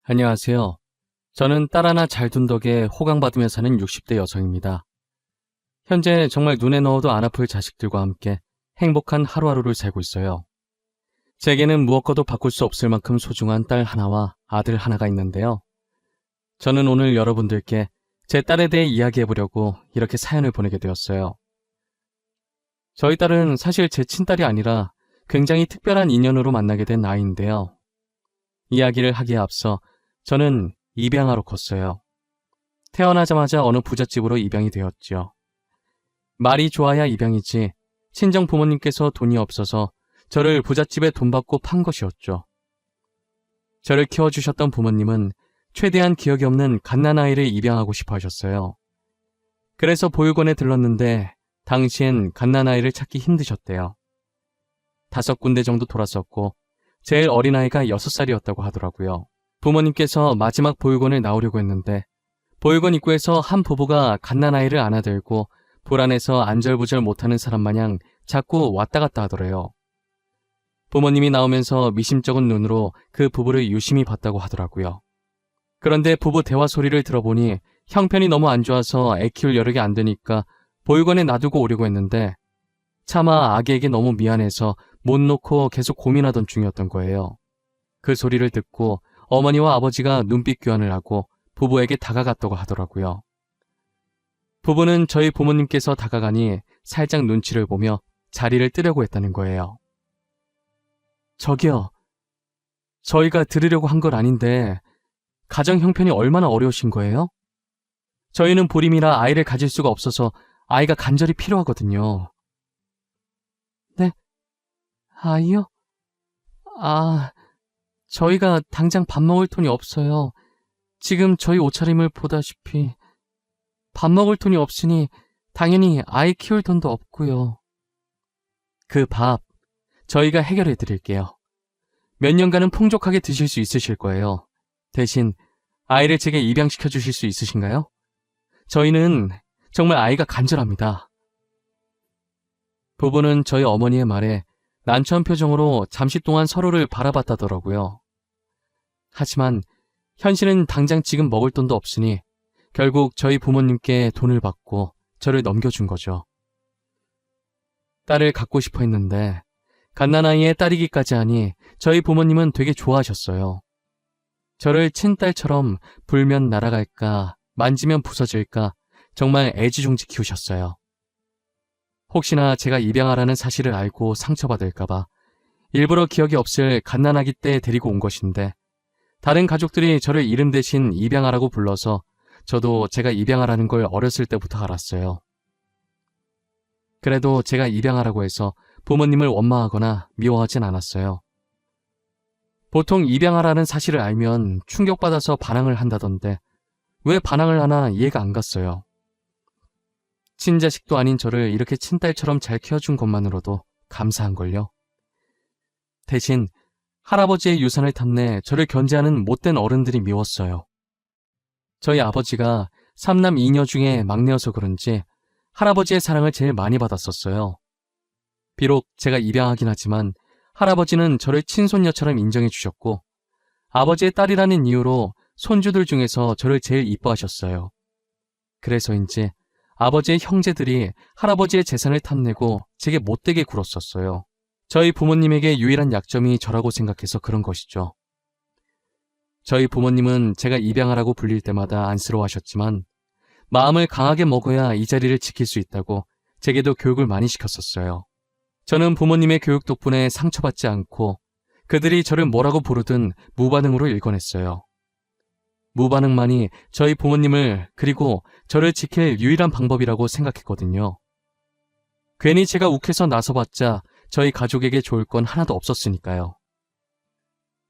안녕하세요. 저는 딸 하나 잘 둔 덕에 호강받으며 사는 60대 여성입니다. 현재 정말 눈에 넣어도 안 아플 자식들과 함께 행복한 하루하루를 살고 있어요. 제게는 무엇과도 바꿀 수 없을 만큼 소중한 딸 하나와 아들 하나가 있는데요. 저는 오늘 여러분들께 제 딸에 대해 이야기해보려고 이렇게 사연을 보내게 되었어요. 저희 딸은 사실 제 친딸이 아니라 굉장히 특별한 인연으로 만나게 된 아이인데요. 이야기를 하기에 앞서 저는 입양아로 컸어요. 태어나자마자 어느 부잣집으로 입양이 되었죠. 말이 좋아야 입양이지 친정 부모님께서 돈이 없어서 저를 부잣집에 돈 받고 판 것이었죠. 저를 키워주셨던 부모님은 최대한 기억이 없는 갓난아이를 입양하고 싶어 하셨어요. 그래서 보육원에 들렀는데 당시엔 갓난아이를 찾기 힘드셨대요. 5군데 정도 돌았었고 제일 어린아이가 6살이었다고 하더라고요. 부모님께서 마지막 보육원을 나오려고 했는데 보육원 입구에서 한 부부가 갓난아이를 안아들고 불안해서 안절부절 못하는 사람 마냥 자꾸 왔다 갔다 하더래요. 부모님이 나오면서 미심쩍은 눈으로 그 부부를 유심히 봤다고 하더라고요. 그런데 부부 대화 소리를 들어보니 형편이 너무 안 좋아서 애 키울 여력이 안 되니까 보육원에 놔두고 오려고 했는데 차마 아기에게 너무 미안해서 못 놓고 계속 고민하던 중이었던 거예요. 그 소리를 듣고 어머니와 아버지가 눈빛 교환을 하고 부부에게 다가갔다고 하더라고요. 부부는 저희 부모님께서 다가가니 살짝 눈치를 보며 자리를 뜨려고 했다는 거예요. 저기요, 저희가 들으려고 한 건 아닌데 가정 형편이 얼마나 어려우신 거예요? 저희는 불임이라 아이를 가질 수가 없어서 아이가 간절히 필요하거든요. 네? 아이요? 저희가 당장 밥 먹을 돈이 없어요. 지금 저희 옷차림을 보다시피 밥 먹을 돈이 없으니 당연히 아이 키울 돈도 없고요. 그 밥 저희가 해결해 드릴게요. 몇 년간은 풍족하게 드실 수 있으실 거예요. 대신 아이를 제게 입양시켜 주실 수 있으신가요? 저희는 정말 아이가 간절합니다. 부부는 저희 어머니의 말에 난처한 표정으로 잠시 동안 서로를 바라봤다더라고요. 하지만 현실은 당장 지금 먹을 돈도 없으니 결국 저희 부모님께 돈을 받고 저를 넘겨준 거죠. 딸을 갖고 싶어 했는데 갓난아이의 딸이기까지 하니 저희 부모님은 되게 좋아하셨어요. 저를 친딸처럼 불면 날아갈까 만지면 부서질까 정말 애지중지 키우셨어요. 혹시나 제가 입양하라는 사실을 알고 상처받을까봐 일부러 기억이 없을 갓난아기 때 데리고 온 것인데 다른 가족들이 저를 이름 대신 입양하라고 불러서 저도 제가 입양하라는 걸 어렸을 때부터 알았어요. 그래도 제가 입양하라고 해서 부모님을 원망하거나 미워하진 않았어요. 보통 입양하라는 사실을 알면 충격받아서 반항을 한다던데 왜 반항을 하나 이해가 안 갔어요. 친자식도 아닌 저를 이렇게 친딸처럼 잘 키워준 것만으로도 감사한걸요. 대신 할아버지의 유산을 탐내 저를 견제하는 못된 어른들이 미웠어요. 저희 아버지가 3남 2녀 중에 막내여서 그런지 할아버지의 사랑을 제일 많이 받았었어요. 비록 제가 입양하긴 하지만 할아버지는 저를 친손녀처럼 인정해 주셨고 아버지의 딸이라는 이유로 손주들 중에서 저를 제일 이뻐하셨어요. 그래서인지 아버지의 형제들이 할아버지의 재산을 탐내고 제게 못되게 굴었었어요. 저희 부모님에게 유일한 약점이 저라고 생각해서 그런 것이죠. 저희 부모님은 제가 입양하라고 불릴 때마다 안쓰러워하셨지만 마음을 강하게 먹어야 이 자리를 지킬 수 있다고 제게도 교육을 많이 시켰었어요. 저는 부모님의 교육 덕분에 상처받지 않고 그들이 저를 뭐라고 부르든 무반응으로 일궈냈어요. 무반응만이 저희 부모님을 그리고 저를 지킬 유일한 방법이라고 생각했거든요. 괜히 제가 욱해서 나서봤자 저희 가족에게 좋을 건 하나도 없었으니까요.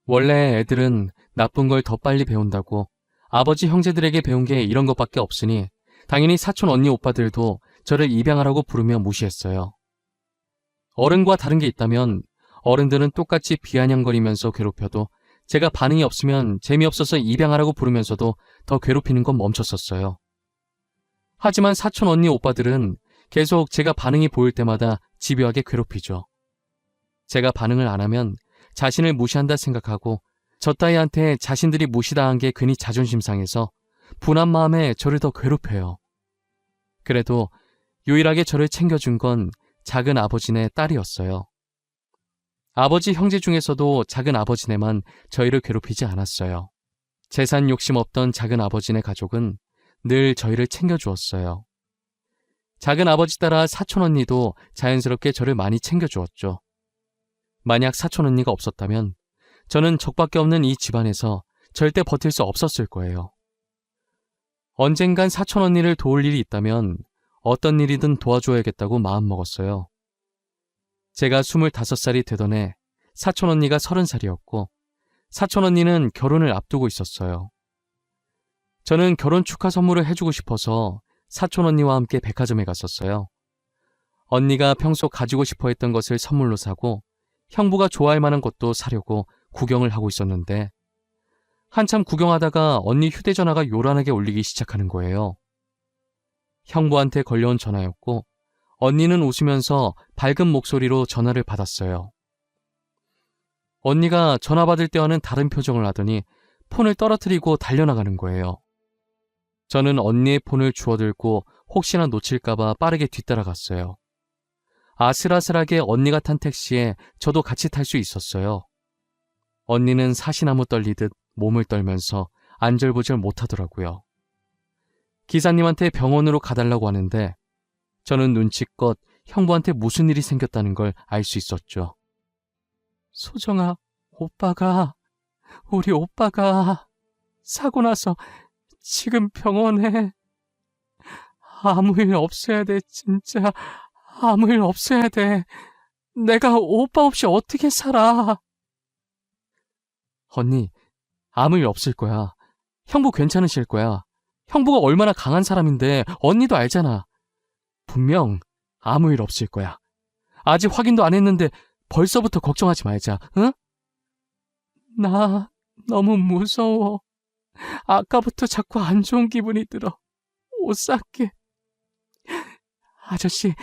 원래 애들은 나쁜 걸 더 빨리 배운다고 아버지 형제들에게 배운 게 이런 것밖에 없으니 당연히 사촌 언니 오빠들도 저를 입양하라고 부르며 무시했어요. 어른과 다른 게 있다면 어른들은 똑같이 비아냥거리면서 괴롭혀도 제가 반응이 없으면 재미없어서 입양하라고 부르면서도 더 괴롭히는 건 멈췄었어요. 하지만 사촌 언니 오빠들은 계속 제가 반응이 보일 때마다 집요하게 괴롭히죠. 제가 반응을 안 하면 자신을 무시한다 생각하고 저 따위한테 자신들이 무시당한 게 괜히 자존심 상해서 분한 마음에 저를 더 괴롭혀요. 그래도 유일하게 저를 챙겨준 건 작은 아버지네 딸이었어요. 아버지 형제 중에서도 작은 아버지네만 저희를 괴롭히지 않았어요. 재산 욕심 없던 작은 아버지네 가족은 늘 저희를 챙겨주었어요. 작은 아버지 따라 사촌 언니도 자연스럽게 저를 많이 챙겨주었죠. 만약 사촌 언니가 없었다면 저는 적밖에 없는 이 집안에서 절대 버틸 수 없었을 거예요. 언젠간 사촌 언니를 도울 일이 있다면 어떤 일이든 도와줘야겠다고 마음먹었어요. 제가 25살이 되던 해 사촌 언니가 30살이었고 사촌 언니는 결혼을 앞두고 있었어요. 저는 결혼 축하 선물을 해주고 싶어서 사촌 언니와 함께 백화점에 갔었어요. 언니가 평소 가지고 싶어 했던 것을 선물로 사고 형부가 좋아할 만한 것도 사려고 구경을 하고 있었는데 한참 구경하다가 언니 휴대전화가 요란하게 울리기 시작하는 거예요. 형부한테 걸려온 전화였고 언니는 웃으면서 밝은 목소리로 전화를 받았어요. 언니가 전화 받을 때와는 다른 표정을 하더니 폰을 떨어뜨리고 달려나가는 거예요. 저는 언니의 폰을 주워들고 혹시나 놓칠까봐 빠르게 뒤따라갔어요. 아슬아슬하게 언니가 탄 택시에 저도 같이 탈 수 있었어요. 언니는 사시나무 떨리듯 몸을 떨면서 안절부절 못하더라고요. 기사님한테 병원으로 가달라고 하는데 저는 눈치껏 형부한테 무슨 일이 생겼다는 걸 알 수 있었죠. 소정아, 우리 오빠가 사고 나서 지금 병원에. 아무 일 없어야 돼, 진짜. 아무 일 없어야 돼. 내가 오빠 없이 어떻게 살아. 언니, 아무 일 없을 거야. 형부 괜찮으실 거야. 형부가 얼마나 강한 사람인데 언니도 알잖아. 분명 아무 일 없을 거야. 아직 확인도 안 했는데 벌써부터 걱정하지 말자, 응? 나 너무 무서워. 아까부터 자꾸 안 좋은 기분이 들어. 옷 쌀게. 아저씨,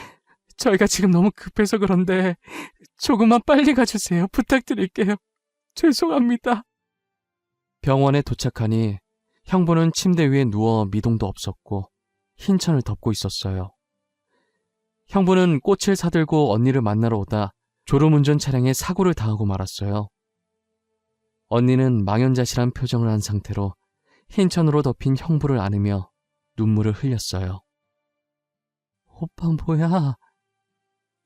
저희가 지금 너무 급해서 그런데 조금만 빨리 가주세요. 부탁드릴게요. 죄송합니다. 병원에 도착하니 형부는 침대 위에 누워 미동도 없었고 흰천을 덮고 있었어요. 형부는 꽃을 사들고 언니를 만나러 오다 졸음운전 차량에 사고를 당하고 말았어요. 언니는 망연자실한 표정을 한 상태로 흰천으로 덮인 형부를 안으며 눈물을 흘렸어요. 오빠 뭐야?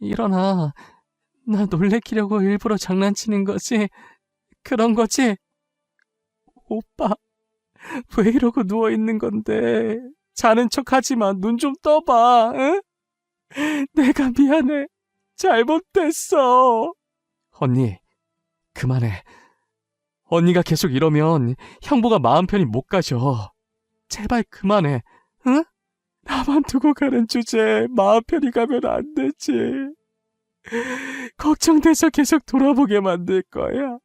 일어나. 나 놀래키려고 일부러 장난치는 거지? 그런 거지? 오빠, 왜 이러고 누워있는 건데? 자는 척 하지 마. 눈 좀 떠봐, 응? 내가 미안해. 잘못됐어. 언니, 그만해. 언니가 계속 이러면 형부가 마음 편히 못 가셔. 제발 그만해, 응? 나만 두고 가는 주제에 마음 편히 가면 안 되지. 걱정돼서 계속 돌아보게 만들 거야.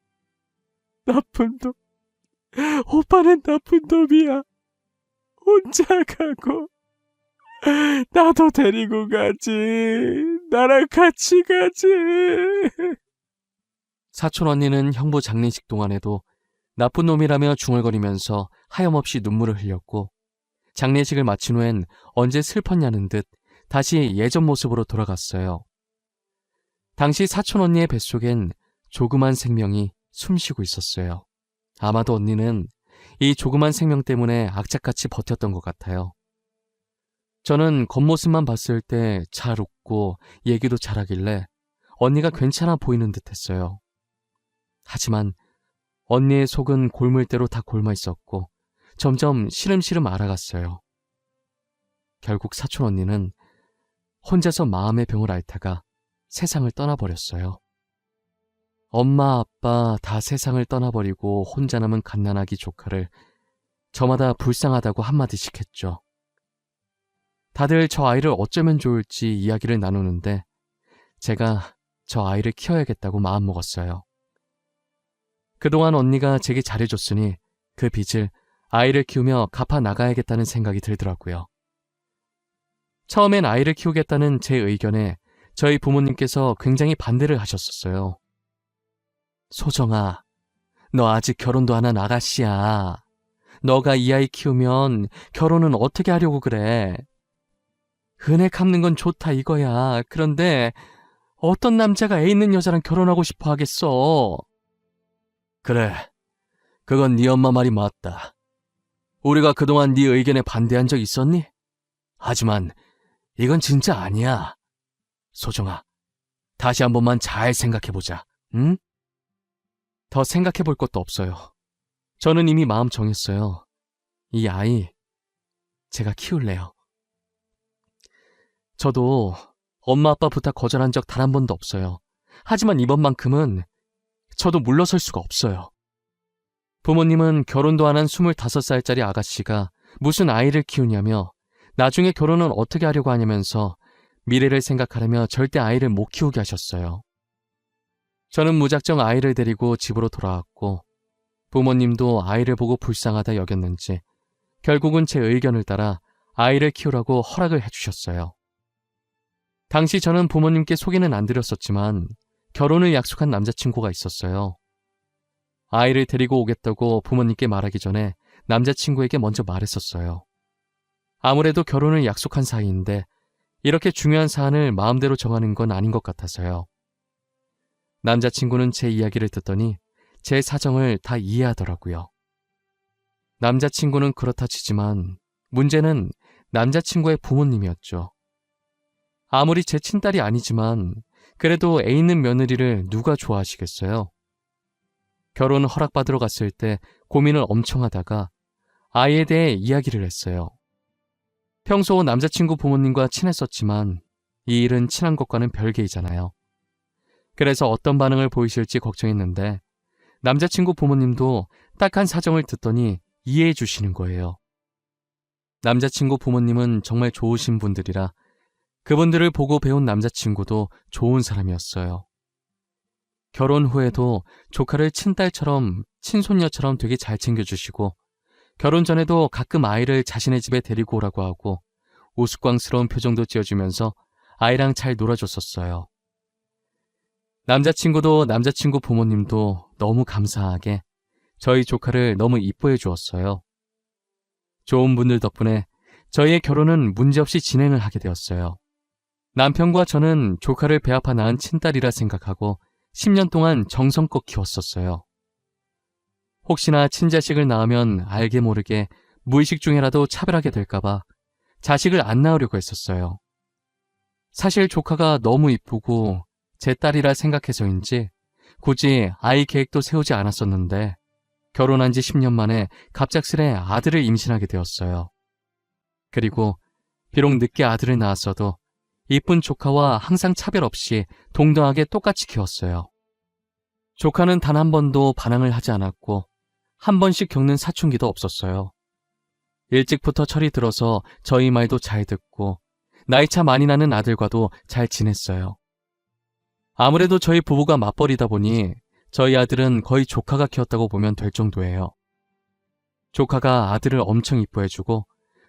나쁜 놈. 오빠는 나쁜 놈이야. 혼자 가고 나도 데리고 가지. 나랑 같이 가지. 사촌 언니는 형부 장례식 동안에도 나쁜 놈이라며 중얼거리면서 하염없이 눈물을 흘렸고 장례식을 마친 후엔 언제 슬펐냐는 듯 다시 예전 모습으로 돌아갔어요. 당시 사촌 언니의 뱃속엔 조그만 생명이 숨쉬고 있었어요. 아마도 언니는 이 조그만 생명 때문에 악착같이 버텼던 것 같아요. 저는 겉모습만 봤을 때 잘 웃고 얘기도 잘하길래 언니가 괜찮아 보이는 듯 했어요. 하지만 언니의 속은 골물대로 다 골마 있었고 점점 시름시름 알아갔어요. 결국 사촌 언니는 혼자서 마음의 병을 앓다가 세상을 떠나버렸어요. 엄마, 아빠 다 세상을 떠나버리고 혼자 남은 갓난아기 조카를 저마다 불쌍하다고 한마디씩 했죠. 다들 저 아이를 어쩌면 좋을지 이야기를 나누는데 제가 저 아이를 키워야겠다고 마음먹었어요. 그동안 언니가 제게 잘해줬으니 그 빚을 아이를 키우며 갚아 나가야겠다는 생각이 들더라고요. 처음엔 아이를 키우겠다는 제 의견에 저희 부모님께서 굉장히 반대를 하셨었어요. 소정아, 너 아직 결혼도 안 한 아가씨야. 너가 이 아이 키우면 결혼은 어떻게 하려고 그래? 은혜 갚는 건 좋다 이거야. 그런데 어떤 남자가 애 있는 여자랑 결혼하고 싶어 하겠어? 그래, 그건 네 엄마 말이 맞다. 우리가 그동안 네 의견에 반대한 적 있었니? 하지만 이건 진짜 아니야. 소정아, 다시 한 번만 잘 생각해보자, 응? 더 생각해볼 것도 없어요. 저는 이미 마음 정했어요. 이 아이, 제가 키울래요. 저도 엄마 아빠 부탁 거절한 적 단 한 번도 없어요. 하지만 이번만큼은 저도 물러설 수가 없어요. 부모님은 결혼도 안 한 25살짜리 아가씨가 무슨 아이를 키우냐며 나중에 결혼은 어떻게 하려고 하냐면서 미래를 생각하려며 절대 아이를 못 키우게 하셨어요. 저는 무작정 아이를 데리고 집으로 돌아왔고 부모님도 아이를 보고 불쌍하다 여겼는지 결국은 제 의견을 따라 아이를 키우라고 허락을 해주셨어요. 당시 저는 부모님께 소개는 안 드렸었지만 결혼을 약속한 남자친구가 있었어요. 아이를 데리고 오겠다고 부모님께 말하기 전에 남자친구에게 먼저 말했었어요. 아무래도 결혼을 약속한 사이인데 이렇게 중요한 사안을 마음대로 정하는 건 아닌 것 같아서요. 남자친구는 제 이야기를 듣더니 제 사정을 다 이해하더라고요. 남자친구는 그렇다 치지만 문제는 남자친구의 부모님이었죠. 아무리 제 친딸이 아니지만 그래도 애 있는 며느리를 누가 좋아하시겠어요? 결혼 허락받으러 갔을 때 고민을 엄청 하다가 아이에 대해 이야기를 했어요. 평소 남자친구 부모님과 친했었지만 이 일은 친한 것과는 별개이잖아요. 그래서 어떤 반응을 보이실지 걱정했는데 남자친구 부모님도 딱한 사정을 듣더니 이해해 주시는 거예요. 남자친구 부모님은 정말 좋으신 분들이라 그분들을 보고 배운 남자친구도 좋은 사람이었어요. 결혼 후에도 조카를 친딸처럼 친손녀처럼 되게 잘 챙겨주시고 결혼 전에도 가끔 아이를 자신의 집에 데리고 오라고 하고 우스꽝스러운 표정도 지어주면서 아이랑 잘 놀아줬었어요. 남자친구도 남자친구 부모님도 너무 감사하게 저희 조카를 너무 이뻐해 주었어요. 좋은 분들 덕분에 저희의 결혼은 문제없이 진행을 하게 되었어요. 남편과 저는 조카를 배 아파 낳은 친딸이라 생각하고 10년 동안 정성껏 키웠었어요. 혹시나 친자식을 낳으면 알게 모르게 무의식 중에라도 차별하게 될까봐 자식을 안 낳으려고 했었어요. 사실 조카가 너무 이쁘고 제 딸이라 생각해서인지 굳이 아이 계획도 세우지 않았었는데 결혼한 지 10년 만에 갑작스레 아들을 임신하게 되었어요. 그리고 비록 늦게 아들을 낳았어도 이쁜 조카와 항상 차별 없이 동등하게 똑같이 키웠어요. 조카는 단 한 번도 반항을 하지 않았고 한 번씩 겪는 사춘기도 없었어요. 일찍부터 철이 들어서 저희 말도 잘 듣고 나이차 많이 나는 아들과도 잘 지냈어요. 아무래도 저희 부부가 맞벌이다 보니 저희 아들은 거의 조카가 키웠다고 보면 될 정도예요. 조카가 아들을 엄청 이뻐해주고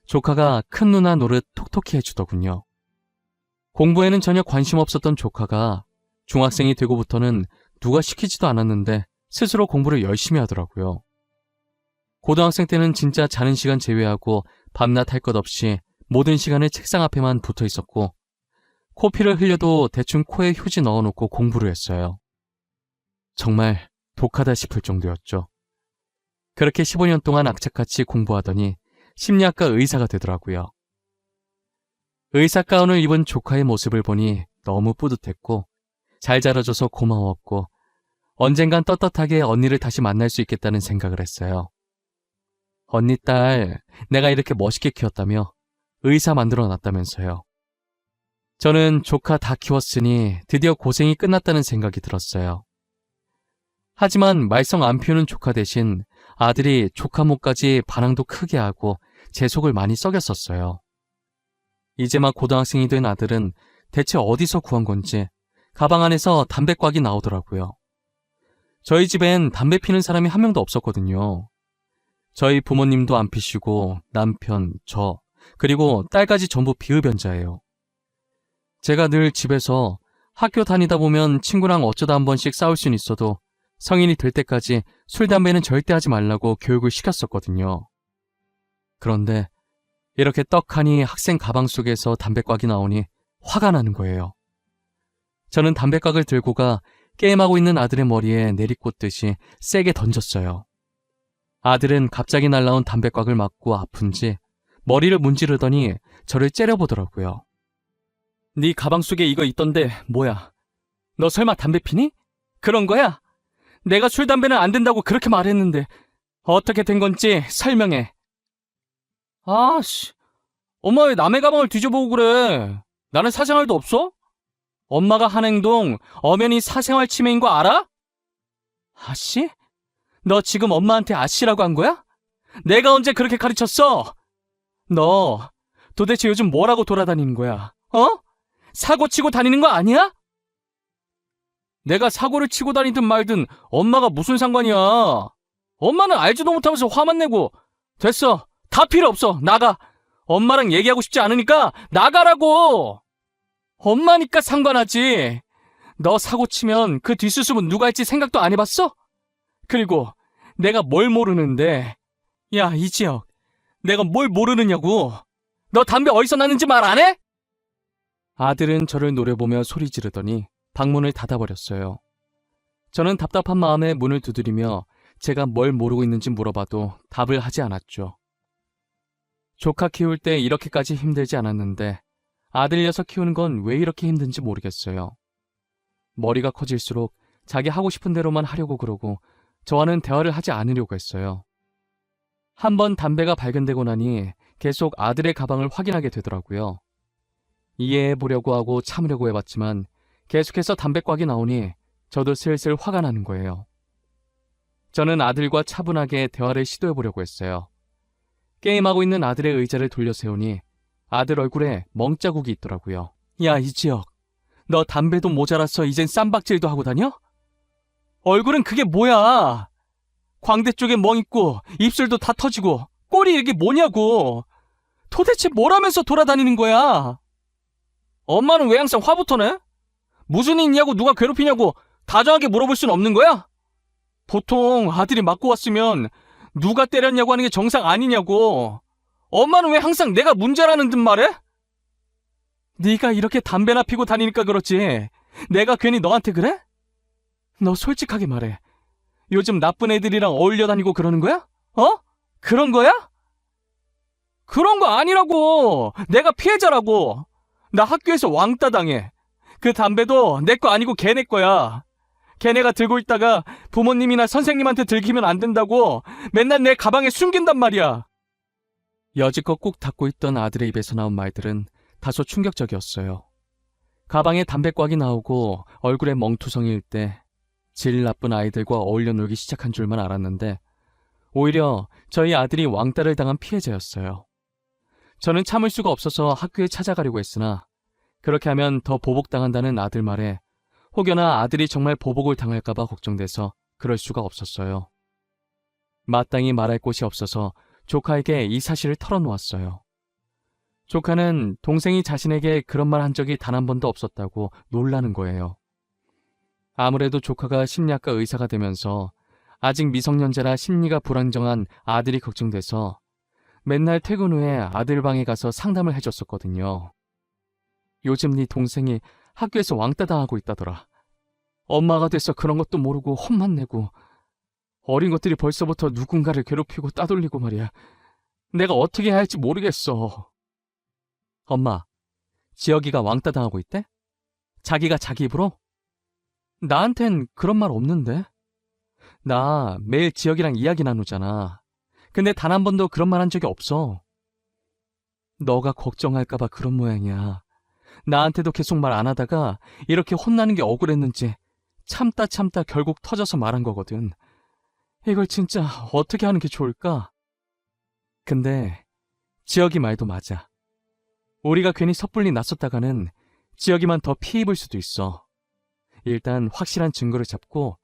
조카가 큰 누나 노릇 톡톡히 해주더군요. 공부에는 전혀 관심 없었던 조카가 중학생이 되고부터는 누가 시키지도 않았는데 스스로 공부를 열심히 하더라고요. 고등학생 때는 진짜 자는 시간 제외하고 밤낮 할 것 없이 모든 시간에 책상 앞에만 붙어 있었고 코피를 흘려도 대충 코에 휴지 넣어놓고 공부를 했어요. 정말 독하다 싶을 정도였죠. 그렇게 15년 동안 악착같이 공부하더니 심리학과 의사가 되더라고요. 의사 가운을 입은 조카의 모습을 보니 너무 뿌듯했고 잘 자라줘서 고마웠고 언젠간 떳떳하게 언니를 다시 만날 수 있겠다는 생각을 했어요. 언니 딸, 내가 이렇게 멋있게 키웠다며 의사 만들어놨다면서요. 저는 조카 다 키웠으니 드디어 고생이 끝났다는 생각이 들었어요. 하지만 말썽 안 피우는 조카 대신 아들이 조카 몫까지 반항도 크게 하고 제 속을 많이 썩였었어요. 이제 막 고등학생이 된 아들은 대체 어디서 구한 건지 가방 안에서 담배곽이 나오더라고요. 저희 집엔 담배 피는 사람이 한 명도 없었거든요. 저희 부모님도 안 피시고 남편, 저, 그리고 딸까지 전부 비흡연자예요. 제가 늘 집에서 학교 다니다 보면 친구랑 어쩌다 한 번씩 싸울 순 있어도 성인이 될 때까지 술, 담배는 절대 하지 말라고 교육을 시켰었거든요. 그런데 이렇게 떡하니 학생 가방 속에서 담배곽이 나오니 화가 나는 거예요. 저는 담배곽을 들고 가 게임하고 있는 아들의 머리에 내리꽂듯이 세게 던졌어요. 아들은 갑자기 날라온 담배곽을 맞고 아픈지 머리를 문지르더니 저를 째려보더라고요. 네 가방 속에 이거 있던데 뭐야? 너 설마 담배 피니? 그런 거야? 내가 술, 담배는 안 된다고 그렇게 말했는데 어떻게 된 건지 설명해. 아씨, 엄마 왜 남의 가방을 뒤져보고 그래? 나는 사생활도 없어? 엄마가 한 행동 엄연히 사생활 침해인 거 알아? 아씨? 너 지금 엄마한테 아씨라고 한 거야? 내가 언제 그렇게 가르쳤어? 너 도대체 요즘 뭐라고 돌아다니는 거야? 어? 사고 치고 다니는 거 아니야? 내가 사고를 치고 다니든 말든 엄마가 무슨 상관이야? 엄마는 알지도 못하면서 화만 내고. 됐어. 다 필요 없어. 나가. 엄마랑 얘기하고 싶지 않으니까 나가라고. 엄마니까 상관하지. 너 사고 치면 그 뒷수습은 누가 할지 생각도 안 해봤어? 그리고 내가 뭘 모르는데. 야, 이지혁. 내가 뭘 모르느냐고. 너 담배 어디서 났는지 말 안 해? 아들은 저를 노려보며 소리 지르더니 방문을 닫아버렸어요. 저는 답답한 마음에 문을 두드리며 제가 뭘 모르고 있는지 물어봐도 답을 하지 않았죠. 조카 키울 때 이렇게까지 힘들지 않았는데 아들 녀석 키우는 건 왜 이렇게 힘든지 모르겠어요. 머리가 커질수록 자기 하고 싶은 대로만 하려고 그러고 저와는 대화를 하지 않으려고 했어요. 한번 담배가 발견되고 나니 계속 아들의 가방을 확인하게 되더라고요. 이해해보려고 하고 참으려고 해봤지만 계속해서 담배곽이 나오니 저도 슬슬 화가 나는 거예요. 저는 아들과 차분하게 대화를 시도해보려고 했어요. 게임하고 있는 아들의 의자를 돌려 세우니 아들 얼굴에 멍자국이 있더라고요. 야, 이지혁. 너 담배도 모자라서 이젠 쌈박질도 하고 다녀? 얼굴은 그게 뭐야? 광대 쪽에 멍 있고 입술도 다 터지고 꼴이 이게 뭐냐고. 도대체 뭘 하면서 돌아다니는 거야? 엄마는 왜 항상 화부터 내? 무슨 일 있냐고 누가 괴롭히냐고 다정하게 물어볼 수는 없는 거야? 보통 아들이 맞고 왔으면 누가 때렸냐고 하는 게 정상 아니냐고. 엄마는 왜 항상 내가 문제라는 듯 말해? 네가 이렇게 담배나 피고 다니니까 그렇지 내가 괜히 너한테 그래? 너 솔직하게 말해. 요즘 나쁜 애들이랑 어울려 다니고 그러는 거야? 어? 그런 거야? 그런 거 아니라고. 내가 피해자라고. 나 학교에서 왕따 당해. 그 담배도 내 거 아니고 걔네 거야. 걔네가 들고 있다가 부모님이나 선생님한테 들키면 안 된다고 맨날 내 가방에 숨긴단 말이야. 여지껏 꾹 닫고 있던 아들의 입에서 나온 말들은 다소 충격적이었어요. 가방에 담배곽이 나오고 얼굴에 멍투성이일 때 질 나쁜 아이들과 어울려 놀기 시작한 줄만 알았는데 오히려 저희 아들이 왕따를 당한 피해자였어요. 저는 참을 수가 없어서 학교에 찾아가려고 했으나 그렇게 하면 더 보복당한다는 아들 말에 혹여나 아들이 정말 보복을 당할까봐 걱정돼서 그럴 수가 없었어요. 마땅히 말할 곳이 없어서 조카에게 이 사실을 털어놓았어요. 조카는 동생이 자신에게 그런 말 한 적이 단 한 번도 없었다고 놀라는 거예요. 아무래도 조카가 심리학과 의사가 되면서 아직 미성년자라 심리가 불안정한 아들이 걱정돼서 맨날 퇴근 후에 아들 방에 가서 상담을 해줬었거든요. 요즘 네 동생이 학교에서 왕따 당하고 있다더라. 엄마가 돼서 그런 것도 모르고 혼만 내고 어린 것들이 벌써부터 누군가를 괴롭히고 따돌리고 말이야. 내가 어떻게 해야 할지 모르겠어. 엄마, 지혁이가 왕따 당하고 있대? 자기가 자기 입으로? 나한텐 그런 말 없는데. 나 매일 지혁이랑 이야기 나누잖아. 근데 단 한 번도 그런 말 한 적이 없어. 너가 걱정할까봐 그런 모양이야. 나한테도 계속 말 안 하다가 이렇게 혼나는 게 억울했는지 참다 결국 터져서 말한 거거든. 이걸 진짜 어떻게 하는 게 좋을까? 근데 지혁이 말도 맞아. 우리가 괜히 섣불리 나섰다가는 지혁이만 더 피 입을 수도 있어. 일단 확실한 증거를 잡고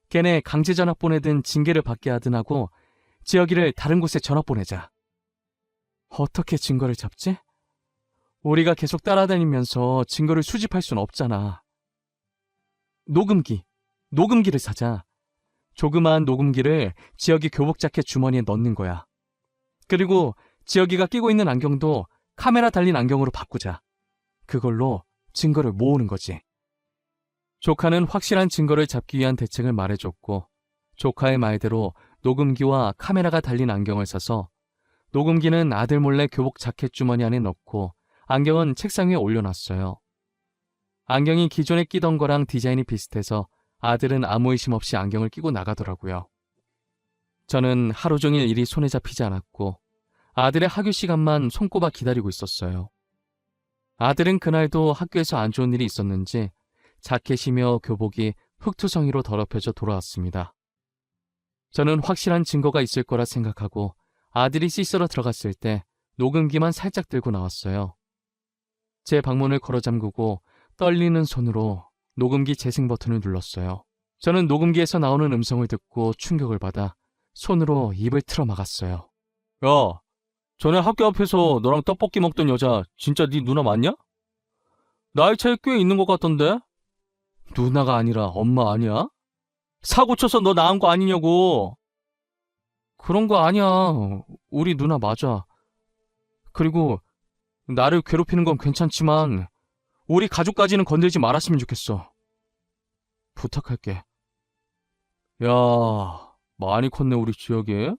걔네 강제 전학 보내든 징계를 받게 하든 하고 지혁이를 다른 곳에 전학 보내자. 어떻게 증거를 잡지? 우리가 계속 따라다니면서 증거를 수집할 순 없잖아. 녹음기를 사자. 조그마한 녹음기를 지혁이 교복 자켓 주머니에 넣는 거야. 그리고 지혁이가 끼고 있는 안경도 카메라 달린 안경으로 바꾸자. 그걸로 증거를 모으는 거지. 조카는 확실한 증거를 잡기 위한 대책을 말해줬고, 조카의 말대로 녹음기와 카메라가 달린 안경을 사서 녹음기는 아들 몰래 교복 자켓 주머니 안에 넣고 안경은 책상 위에 올려놨어요. 안경이 기존에 끼던 거랑 디자인이 비슷해서 아들은 아무 의심 없이 안경을 끼고 나가더라고요. 저는 하루 종일 일이 손에 잡히지 않았고 아들의 학교 시간만 손꼽아 기다리고 있었어요. 아들은 그날도 학교에서 안 좋은 일이 있었는지 자켓이며 교복이 흙투성이로 더럽혀져 돌아왔습니다. 저는 확실한 증거가 있을 거라 생각하고 아들이 씻으러 들어갔을 때 녹음기만 살짝 들고 나왔어요. 제 방문을 걸어 잠그고 떨리는 손으로 녹음기 재생 버튼을 눌렀어요. 저는 녹음기에서 나오는 음성을 듣고 충격을 받아 손으로 입을 틀어 막았어요. 야, 전에 학교 앞에서 너랑 떡볶이 먹던 여자 진짜 네 누나 맞냐? 나이 차이 꽤 있는 것 같던데? 누나가 아니라 엄마 아니야? 사고 쳐서 너 낳은 거 아니냐고. 그런 거 아니야. 우리 누나 맞아. 그리고 나를 괴롭히는 건 괜찮지만 우리 가족까지는 건들지 말았으면 좋겠어. 부탁할게. 야, 많이 컸네 우리 지혁이.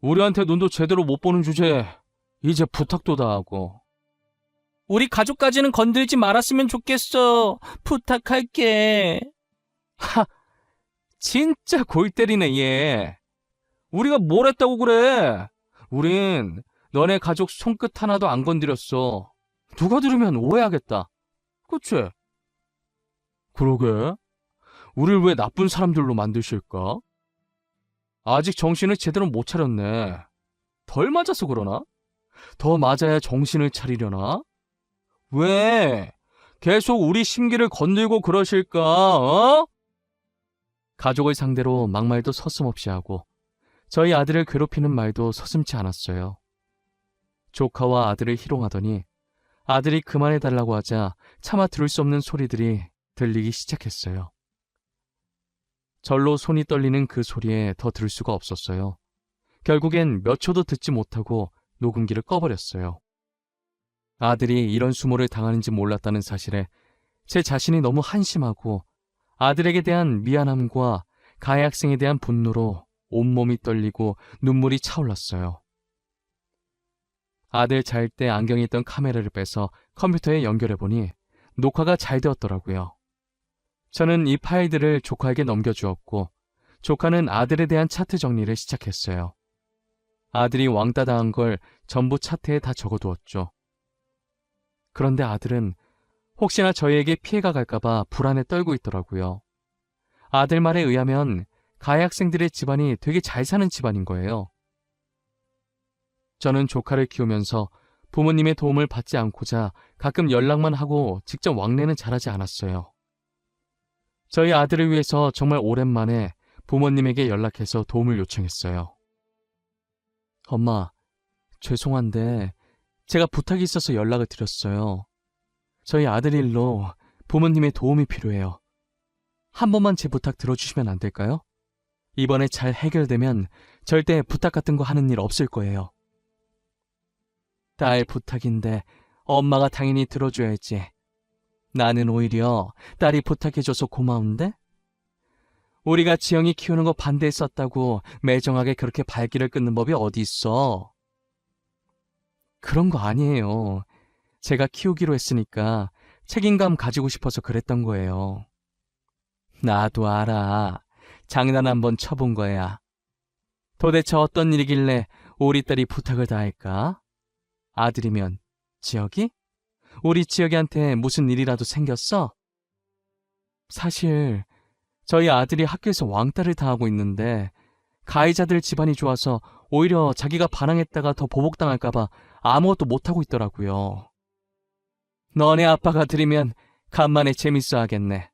우리한테 눈도 제대로 못 보는 주제에 이제 부탁도 다 하고. 우리 가족까지는 건들지 말았으면 좋겠어. 부탁할게. 하, 진짜 골 때리네 얘. 우리가 뭘 했다고 그래. 우린 너네 가족 손끝 하나도 안 건드렸어. 누가 들으면 오해하겠다. 그치? 그러게. 우릴 왜 나쁜 사람들로 만드실까? 아직 정신을 제대로 못 차렸네. 덜 맞아서 그러나? 더 맞아야 정신을 차리려나? 왜? 계속 우리 심기를 건들고 그러실까? 어? 가족을 상대로 막말도 서슴없이 하고 저희 아들을 괴롭히는 말도 서슴지 않았어요. 조카와 아들을 희롱하더니 아들이 그만해달라고 하자 차마 들을 수 없는 소리들이 들리기 시작했어요. 절로 손이 떨리는 그 소리에 더 들을 수가 없었어요. 결국엔 몇 초도 듣지 못하고 녹음기를 꺼버렸어요. 아들이 이런 수모를 당하는지 몰랐다는 사실에 제 자신이 너무 한심하고 아들에게 대한 미안함과 가해 학생에 대한 분노로 온몸이 떨리고 눈물이 차올랐어요. 아들 잘 때 안경에 있던 카메라를 빼서 컴퓨터에 연결해보니 녹화가 잘 되었더라고요. 저는 이 파일들을 조카에게 넘겨주었고 조카는 아들에 대한 차트 정리를 시작했어요. 아들이 왕따 당한 걸 전부 차트에 다 적어두었죠. 그런데 아들은 혹시나 저희에게 피해가 갈까봐 불안에 떨고 있더라고요. 아들 말에 의하면 가해 학생들의 집안이 되게 잘 사는 집안인 거예요. 저는 조카를 키우면서 부모님의 도움을 받지 않고자 가끔 연락만 하고 직접 왕래는 잘하지 않았어요. 저희 아들을 위해서 정말 오랜만에 부모님에게 연락해서 도움을 요청했어요. 엄마, 죄송한데 제가 부탁이 있어서 연락을 드렸어요. 저희 아들 일로 부모님의 도움이 필요해요. 한 번만 제 부탁 들어주시면 안 될까요? 이번에 잘 해결되면 절대 부탁 같은 거 하는 일 없을 거예요. 딸 부탁인데 엄마가 당연히 들어줘야지. 나는 오히려 딸이 부탁해줘서 고마운데? 우리가 지영이 키우는 거 반대했었다고 매정하게 그렇게 발길을 끊는 법이 어디 있어? 그런 거 아니에요. 제가 키우기로 했으니까 책임감 가지고 싶어서 그랬던 거예요. 나도 알아. 장난 한번 쳐본 거야. 도대체 어떤 일이길래 우리 딸이 부탁을 다 할까? 아들이면 지혁이? 우리 지혁이한테 무슨 일이라도 생겼어? 사실 저희 아들이 학교에서 왕따를 당하고 있는데 가해자들 집안이 좋아서 오히려 자기가 반항했다가 더 보복당할까봐 아무것도 못하고 있더라고요. 너네 아빠가 들으면 간만에 재밌어 하겠네.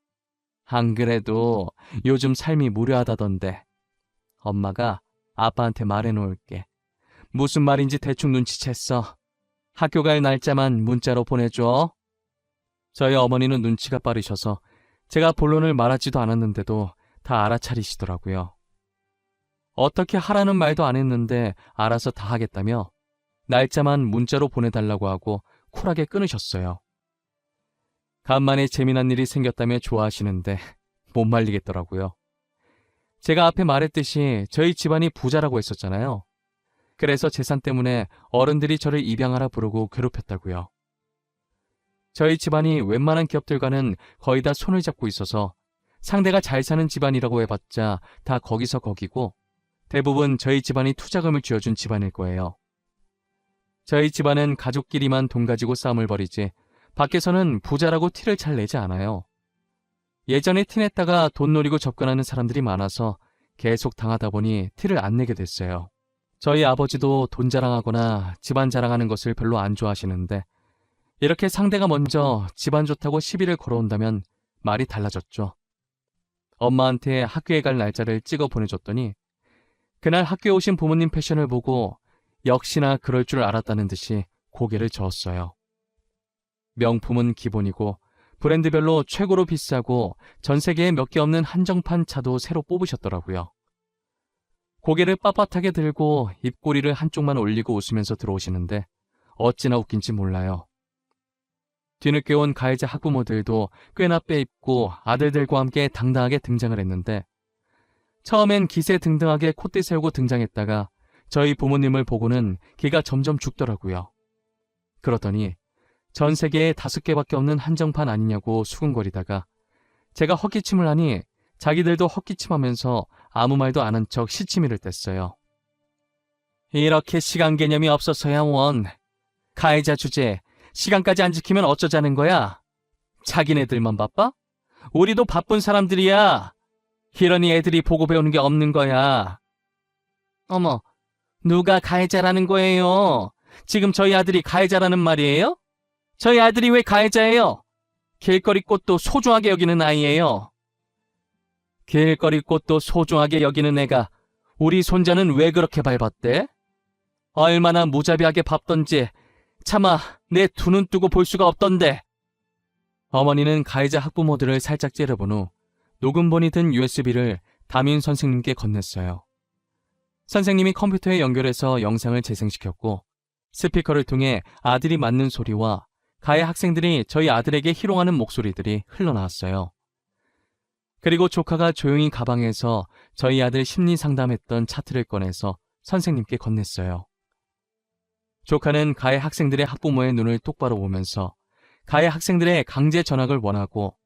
안 그래도 요즘 삶이 무료하다던데. 엄마가 아빠한테 말해놓을게. 무슨 말인지 대충 눈치챘어. 학교 갈 날짜만 문자로 보내줘. 저희 어머니는 눈치가 빠르셔서 제가 본론을 말하지도 않았는데도 다 알아차리시더라고요. 어떻게 하라는 말도 안 했는데 알아서 다 하겠다며 날짜만 문자로 보내달라고 하고 쿨하게 끊으셨어요. 간만에 재미난 일이 생겼다며 좋아하시는데 못 말리겠더라고요. 제가 앞에 말했듯이 저희 집안이 부자라고 했었잖아요. 그래서 재산 때문에 어른들이 저를 입양하라 부르고 괴롭혔다고요. 저희 집안이 웬만한 기업들과는 거의 다 손을 잡고 있어서 상대가 잘 사는 집안이라고 해봤자 다 거기서 거기고 대부분 저희 집안이 투자금을 쥐어준 집안일 거예요. 저희 집안은 가족끼리만 돈 가지고 싸움을 벌이지 밖에서는 부자라고 티를 잘 내지 않아요. 예전에 티냈다가 돈 노리고 접근하는 사람들이 많아서 계속 당하다 보니 티를 안 내게 됐어요. 저희 아버지도 돈 자랑하거나 집안 자랑하는 것을 별로 안 좋아하시는데 이렇게 상대가 먼저 집안 좋다고 시비를 걸어온다면 말이 달라졌죠. 엄마한테 학교에 갈 날짜를 찍어 보내줬더니 그날 학교에 오신 부모님 패션을 보고 역시나 그럴 줄 알았다는 듯이 고개를 저었어요. 명품은 기본이고 브랜드별로 최고로 비싸고 전 세계에 몇 개 없는 한정판 차도 새로 뽑으셨더라고요. 고개를 빳빳하게 들고 입꼬리를 한쪽만 올리고 웃으면서 들어오시는데 어찌나 웃긴지 몰라요. 뒤늦게 온 가해자 학부모들도 꽤나 빼입고 아들들과 함께 당당하게 등장을 했는데 처음엔 기세등등하게 콧대 세우고 등장했다가 저희 부모님을 보고는 기가 점점 죽더라고요. 그러더니 전 세계에 5개밖에 없는 한정판 아니냐고 수군거리다가 제가 헛기침을 하니 자기들도 헛기침하면서 아무 말도 안 한 척 시치미를 뗐어요. 이렇게 시간 개념이 없어서야 원. 가해자 주제 시간까지 안 지키면 어쩌자는 거야? 자기네들만 바빠? 우리도 바쁜 사람들이야. 이러니 애들이 보고 배우는 게 없는 거야. 어머, 누가 가해자라는 거예요? 지금 저희 아들이 가해자라는 말이에요? 저희 아들이 왜 가해자예요? 길거리 꽃도 소중하게 여기는 아이예요. 길거리 꽃도 소중하게 여기는 애가 우리 손자는 왜 그렇게 밟았대? 얼마나 무자비하게 밟던지 차마 내 두 눈 뜨고 볼 수가 없던데. 어머니는 가해자 학부모들을 살짝 째려본 후 녹음본이 든 USB를 담임 선생님께 건넸어요. 선생님이 컴퓨터에 연결해서 영상을 재생시켰고 스피커를 통해 아들이 맞는 소리와 가해 학생들이 저희 아들에게 희롱하는 목소리들이 흘러나왔어요. 그리고 조카가 조용히 가방에서 저희 아들 심리 상담했던 차트를 꺼내서 선생님께 건넸어요. 조카는 가해 학생들의 학부모의 눈을 똑바로 보면서 가해 학생들의 강제 전학을 원하고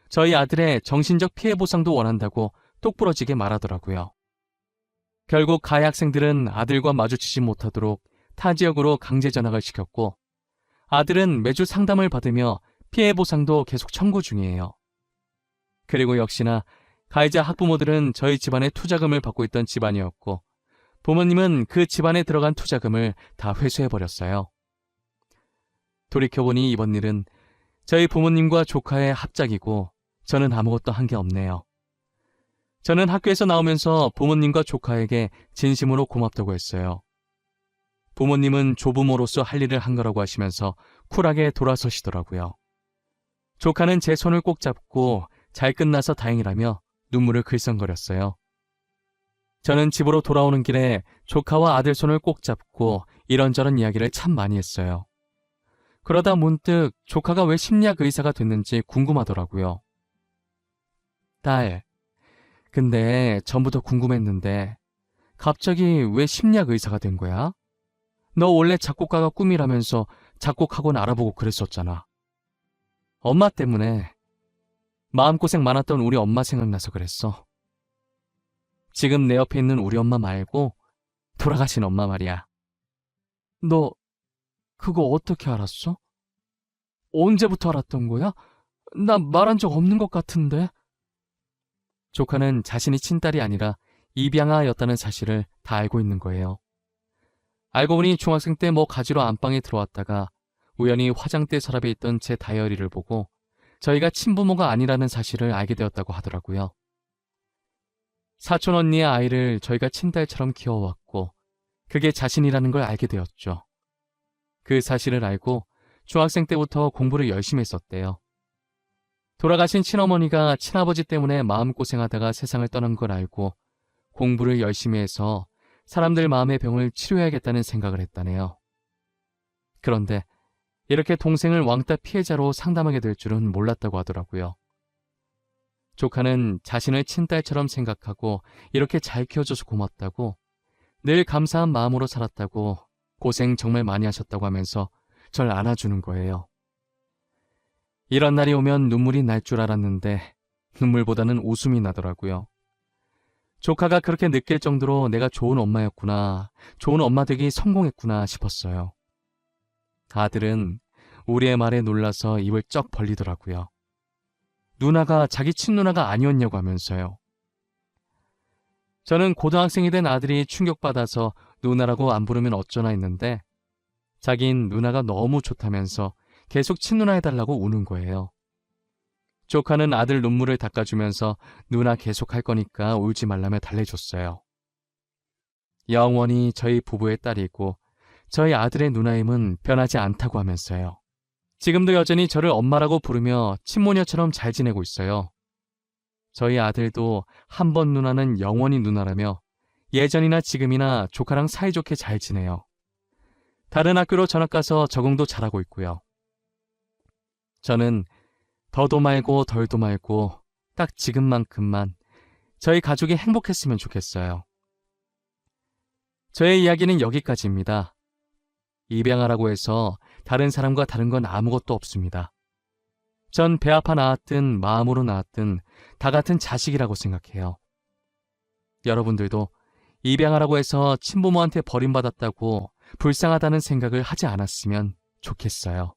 저희 아들의 정신적 피해 보상도 원한다고 똑부러지게 말하더라고요. 결국 가해 학생들은 아들과 마주치지 못하도록 타 지역으로 강제 전학을 시켰고 아들은 매주 상담을 받으며 피해 보상도 계속 청구 중이에요. 그리고 역시나 가해자 학부모들은 저희 집안에 투자금을 받고 있던 집안이었고 부모님은 그 집안에 들어간 투자금을 다 회수해버렸어요. 돌이켜보니 이번 일은 저희 부모님과 조카의 합작이고 저는 아무것도 한 게 없네요. 저는 학교에서 나오면서 부모님과 조카에게 진심으로 고맙다고 했어요. 부모님은 조부모로서 할 일을 한 거라고 하시면서 쿨하게 돌아서시더라고요. 조카는 제 손을 꼭 잡고 잘 끝나서 다행이라며 눈물을 글썽거렸어요. 저는 집으로 돌아오는 길에 조카와 아들 손을 꼭 잡고 이런저런 이야기를 참 많이 했어요. 그러다 문득 조카가 왜 심리학 의사가 됐는지 궁금하더라고요. 딸, 근데 전부터 궁금했는데 갑자기 왜 심리학 의사가 된 거야? 너 원래 작곡가가 꿈이라면서 작곡학원 알아보고 그랬었잖아. 엄마 때문에 마음고생 많았던 우리 엄마 생각나서 그랬어. 지금 내 옆에 있는 우리 엄마 말고 돌아가신 엄마 말이야. 너 그거 어떻게 알았어? 언제부터 알았던 거야? 나 말한 적 없는 것 같은데. 조카는 자신이 친딸이 아니라 입양아였다는 사실을 다 알고 있는 거예요. 알고 보니 중학생 때 뭐 가지러 안방에 들어왔다가 우연히 화장대 서랍에 있던 제 다이어리를 보고 저희가 친부모가 아니라는 사실을 알게 되었다고 하더라고요. 사촌 언니의 아이를 저희가 친딸처럼 키워왔고 그게 자신이라는 걸 알게 되었죠. 그 사실을 알고 중학생 때부터 공부를 열심히 했었대요. 돌아가신 친어머니가 친아버지 때문에 마음고생하다가 세상을 떠난 걸 알고 공부를 열심히 해서 사람들 마음의 병을 치료해야겠다는 생각을 했다네요. 그런데 이렇게 동생을 왕따 피해자로 상담하게 될 줄은 몰랐다고 하더라고요. 조카는 자신을 친딸처럼 생각하고 이렇게 잘 키워줘서 고맙다고, 늘 감사한 마음으로 살았다고, 고생 정말 많이 하셨다고 하면서 절 안아주는 거예요. 이런 날이 오면 눈물이 날 줄 알았는데 눈물보다는 웃음이 나더라고요. 조카가 그렇게 느낄 정도로 내가 좋은 엄마였구나, 좋은 엄마 되기 성공했구나 싶었어요. 아들은 우리의 말에 놀라서 입을 쩍 벌리더라고요. 누나가 자기 친누나가 아니었냐고 하면서요. 저는 고등학생이 된 아들이 충격받아서 누나라고 안 부르면 어쩌나 했는데 자긴 누나가 너무 좋다면서 계속 친누나 해달라고 우는 거예요. 조카는 아들 눈물을 닦아주면서 누나 계속 할 거니까 울지 말라며 달래줬어요. 영원히 저희 부부의 딸이고 저희 아들의 누나임은 변하지 않다고 하면서요. 지금도 여전히 저를 엄마라고 부르며 친모녀처럼 잘 지내고 있어요. 저희 아들도 한 번 누나는 영원히 누나라며 예전이나 지금이나 조카랑 사이좋게 잘 지내요. 다른 학교로 전학 가서 적응도 잘하고 있고요. 저는 더도 말고 덜도 말고 딱 지금만큼만 저희 가족이 행복했으면 좋겠어요. 저의 이야기는 여기까지입니다. 입양하라고 해서 다른 사람과 다른 건 아무것도 없습니다. 전 배 아파 낳았든 마음으로 낳았든 다 같은 자식이라고 생각해요. 여러분들도 입양하라고 해서 친부모한테 버림받았다고 불쌍하다는 생각을 하지 않았으면 좋겠어요.